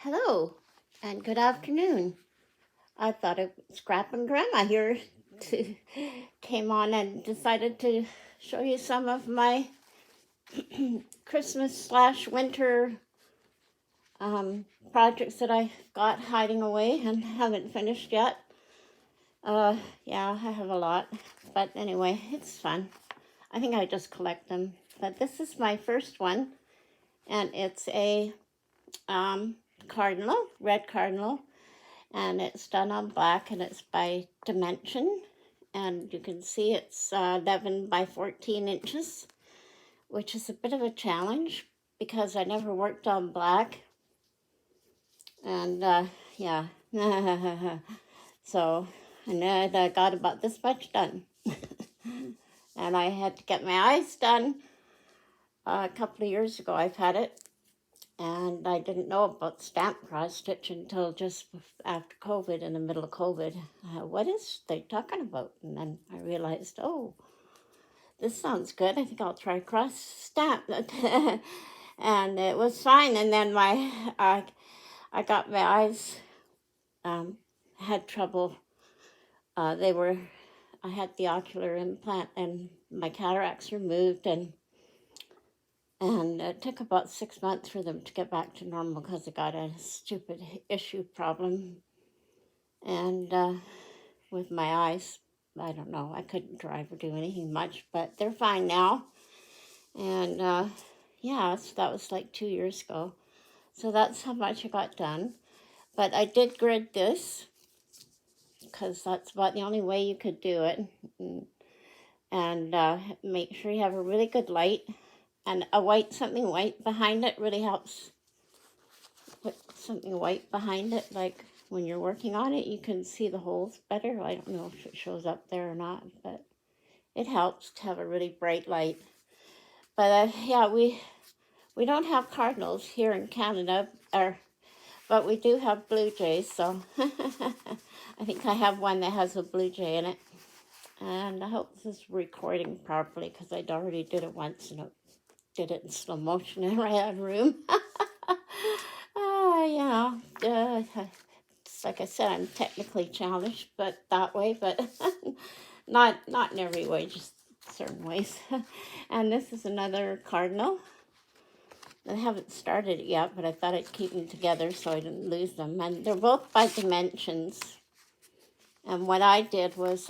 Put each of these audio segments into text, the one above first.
Hello and good afternoon. I thought it was Scrap and Grandma here came on and decided to show you some of my Christmas slash winter projects that I got hiding away and haven't finished yet. Yeah, I have a lot, but anyway, it's fun. I think I just collect them. But this is my first one, and it's a cardinal, red cardinal, and it's done on black, and it's by Dimension, and you can see it's 11 by 14 inches, which is a bit of a challenge because I never worked on black, and yeah. So I got about this much done. And I had to get my eyes done a couple of years ago. I've had it, and I didn't know about stamp cross stitch until just after COVID, in the middle of COVID. What is they talking about? And then I realized, oh, this sounds good. I think I'll try cross stamp. And it was fine. And then I got my eyes, had trouble. I had the ocular implant and my cataracts removed, and it took about 6 months for them to get back to normal because I got a stupid issue problem. And with my eyes, I don't know, I couldn't drive or do anything much, but they're fine now. And yeah, so that was like 2 years ago. So that's how much I got done. But I did grid this because that's about the only way you could do it. And make sure you have a really good light. And something white behind it really helps. Put something white behind it, like when you're working on it, you can see the holes better. I don't know if it shows up there or not, but it helps to have a really bright light. But yeah, we don't have cardinals here in Canada, but we do have blue jays. So I think I have one that has a blue jay in it. And I hope this is recording properly because I already did it once and it did it in slow motion in my own room. It's like I said, I'm technically challenged, but that way, but not in every way, just certain ways. And this is another cardinal. I haven't started it yet, but I thought I'd keep them together so I didn't lose them. And they're both by Dimensions. And what I did was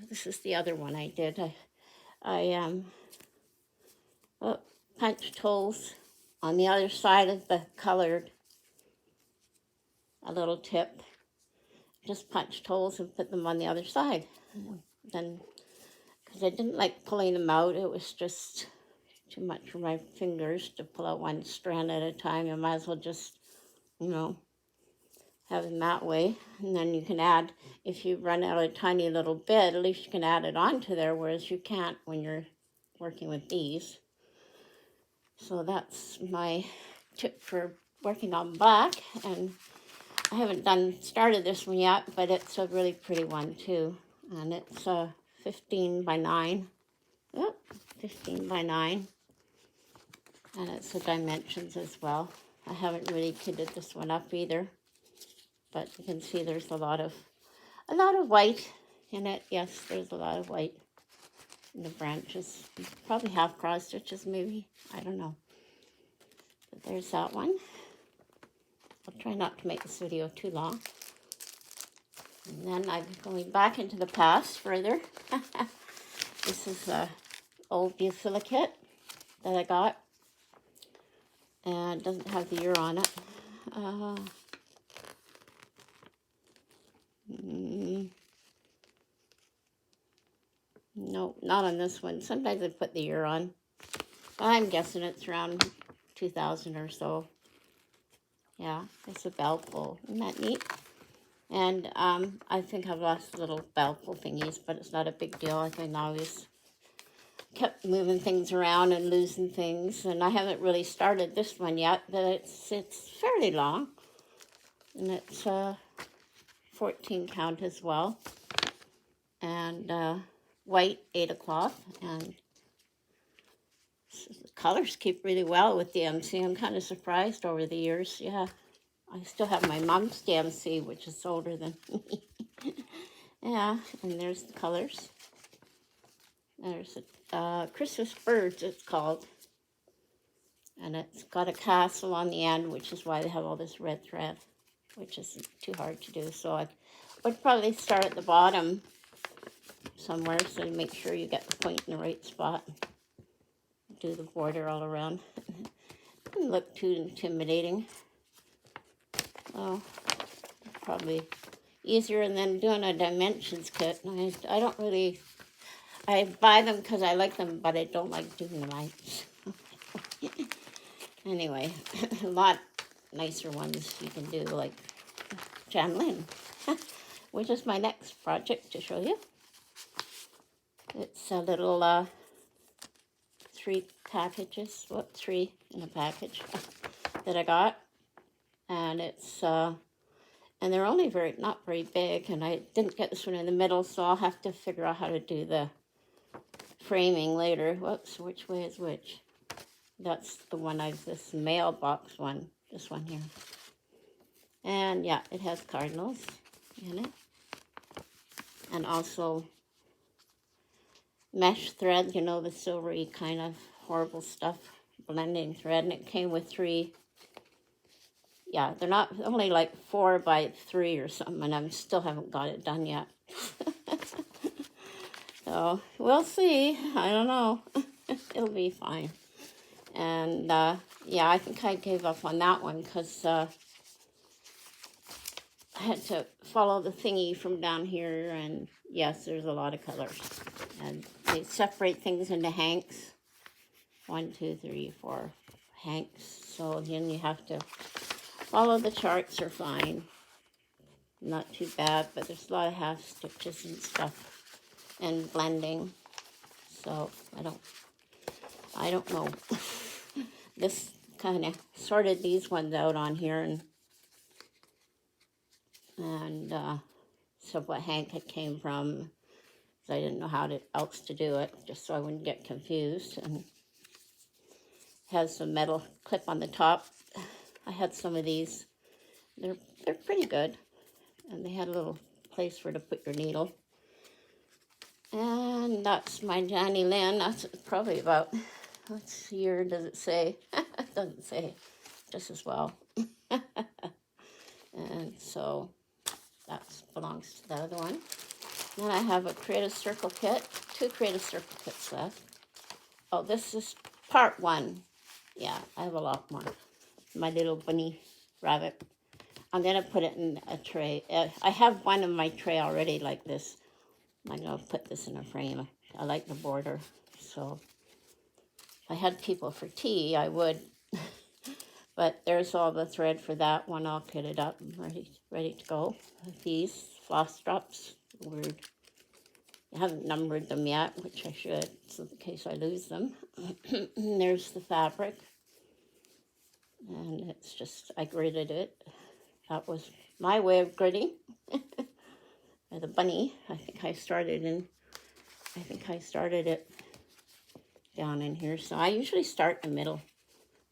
this is the other one I did. I punched holes on the other side of the colored, a little tip. Just punched holes and put them on the other side. Then, because I didn't like pulling them out, it was just too much for my fingers to pull out one strand at a time. I might as well just, have them that way. And then you can add, if you run out a tiny little bit, at least you can add it onto there, whereas you can't when you're working with these. So that's my tip for working on black. And I haven't started this one yet, but it's a really pretty one too. And it's 15 by 9. Oh, 15 by 9. And it's the Dimensions as well. I haven't really kitted this one up either. But you can see there's a lot of white in it. Yes, there's a lot of white in the branches. Probably half cross stitches maybe. I don't know. But there's that one. I'll try not to make this video too long. And then I'm going back into the past further. This is an old Beulah kit that I got. And it doesn't have the year on it. No, not on this one. Sometimes I put the year on. I'm guessing it's around 2000 or so. Yeah, it's a bell pull. Isn't that neat? And I think I've lost little bell pull thingies, but it's not a big deal. I can always kept moving things around and losing things. And I haven't really started this one yet, but it's fairly long. And it's 14 count as well. And white 8 o'clock. And The colors keep really well with DMC. I'm kind of surprised over the years. Yeah, I still have my mom's DMC, which is older than me. Yeah, and there's the colors. There's a Christmas Birds, it's called. And it's got a castle on the end, which is why they have all this red thread, which isn't too hard to do. So I would probably start at the bottom somewhere, so you make sure you get the point in the right spot. Do the border all around. Doesn't look too intimidating. Well, probably easier than doing a dimensions kit. I don't really, I buy them because I like them, but I don't like doing them. Anyway, a lot nicer ones you can do, like Janlin, which is my next project to show you. It's a little 3 packages, well, 3 in a package that I got, and it's and they're only not very big, and I didn't get this one in the middle, so I'll have to figure out how to do the framing later. Whoops, which way is which? That's the one this mailbox one, this one here. And yeah, it has cardinals in it. And also mesh thread, you know, the silvery kind of horrible stuff, blending thread. And it came with 3. Yeah, they're not, only like 4 by 3 or something, and I still haven't got it done yet. So we'll see. I don't know. It'll be fine. And yeah, I think I gave up on that one because I had to follow the thingy from down here, and yes, there's a lot of colors. And they separate things into hanks. 1, 2, 3, 4 hanks. So then you have to follow the charts are fine. Not too bad, but there's a lot of half stitches and stuff and blending. So I don't know. This kind of sorted these ones out on here, and so what hank it came from. So I didn't know how else to do it, just so I wouldn't get confused. And has a metal clip on the top. I had some of these. They're pretty good, and they had a little place for to put your needle. And that's my Jenny Lynn. That's probably about, what year does it say? It doesn't say, just as well. And so that belongs to the other one. Then I have a Creative Circle kit, 2 Creative Circle kits left. Oh, this is part 1. Yeah, I have a lot more. My little bunny rabbit. I'm going to put it in a tray. I have one in my tray already like this. I'm going to put this in a frame. I like the border. So if I had people for tea, I would. But there's all the thread for that one. I'll kit it up and ready to go. With these floss drops. Weird. I haven't numbered them yet, which I should, so in case I lose them. There's the fabric. And it's just, I gridded it. That was my way of gridding. The bunny, I think I started it down in here. So I usually start in the middle.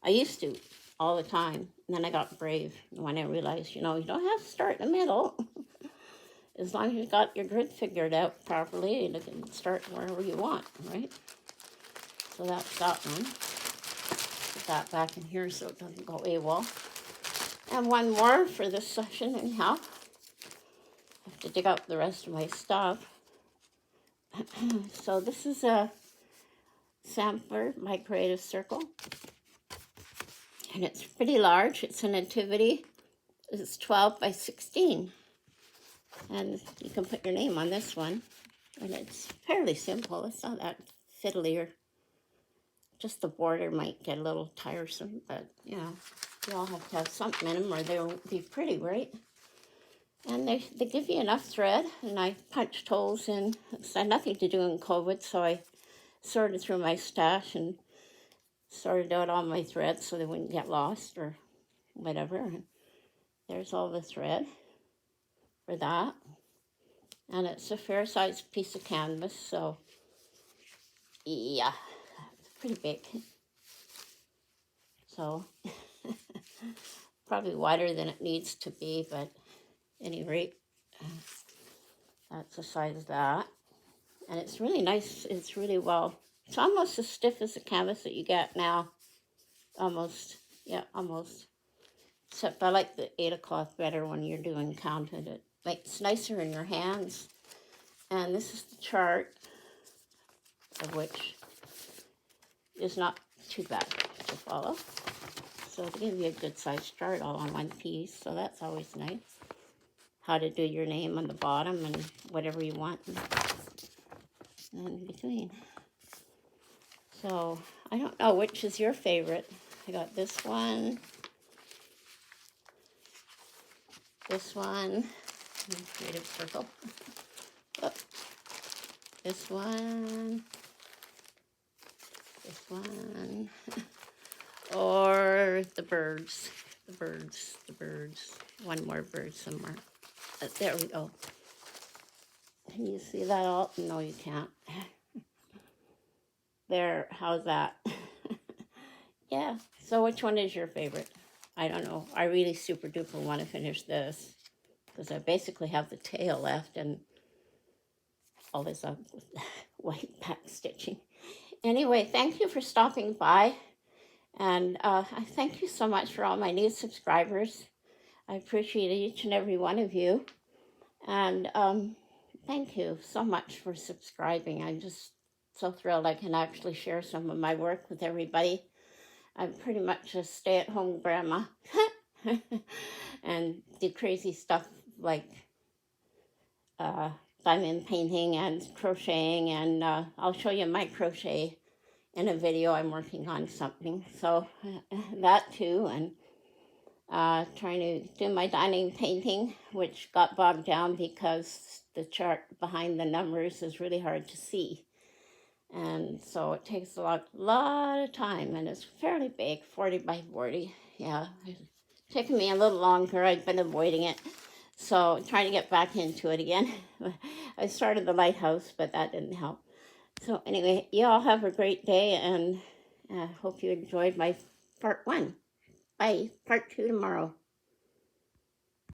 I used to all the time. And then I got brave when I realized, you know, you don't have to start in the middle. As long as you got your grid figured out properly, you can start wherever you want, right? So that's that one. Put that back in here so it doesn't go AWOL. And one more for this session anyhow. I have to dig out the rest of my stuff. So this is a sampler, my Creative Circle. And it's pretty large. It's a nativity. It's 12 by 16. And you can put your name on this one. And it's fairly simple. It's not that fiddly, or just the border might get a little tiresome, but you know, you all have to have something in them or they won't be pretty, right? And they give you enough thread, and I punched holes in. It's had nothing to do in COVID, so I sorted through my stash and sorted out all my threads so they wouldn't get lost or whatever. And there's all the thread for that. And it's a fair-sized piece of canvas, so yeah, it's pretty big. So probably wider than it needs to be, but at any rate, that's the size of that. And it's really nice. It's really well. It's almost as stiff as the canvas that you get now. Almost. Yeah, almost. Except I like the Aida cloth better when you're doing counted. It makes nicer in your hands. And this is the chart, of which is not too bad to follow. So to give you a good size chart all on one piece, so that's always nice. How to do your name on the bottom and whatever you want in between. So I don't know which is your favorite. I got this one, creative circle. Oh, this one, or the birds. One more bird somewhere. There we go. Can you see that all? No, you can't. There, how's that? Yeah, so which one is your favorite? I don't know. I really super duper want to finish this because I basically have the tail left and all this up with white back stitching. Anyway, thank you for stopping by. And I thank you so much for all my new subscribers. I appreciate each and every one of you. And thank you so much for subscribing. I'm just so thrilled I can actually share some of my work with everybody. I'm pretty much a stay-at-home grandma and do crazy stuff like diamond painting and crocheting, and I'll show you my crochet in a video. I'm working on something, so that too, and trying to do my diamond painting, which got bogged down because the chart behind the numbers is really hard to see. And so it takes a lot of time, and it's fairly big, 40 by 40. Yeah, it's taken me a little longer. I've been avoiding it. So trying to get back into it again. I started the lighthouse, but that didn't help. So anyway, you all have a great day, and hope you enjoyed my part 1. Bye. Part 2 tomorrow.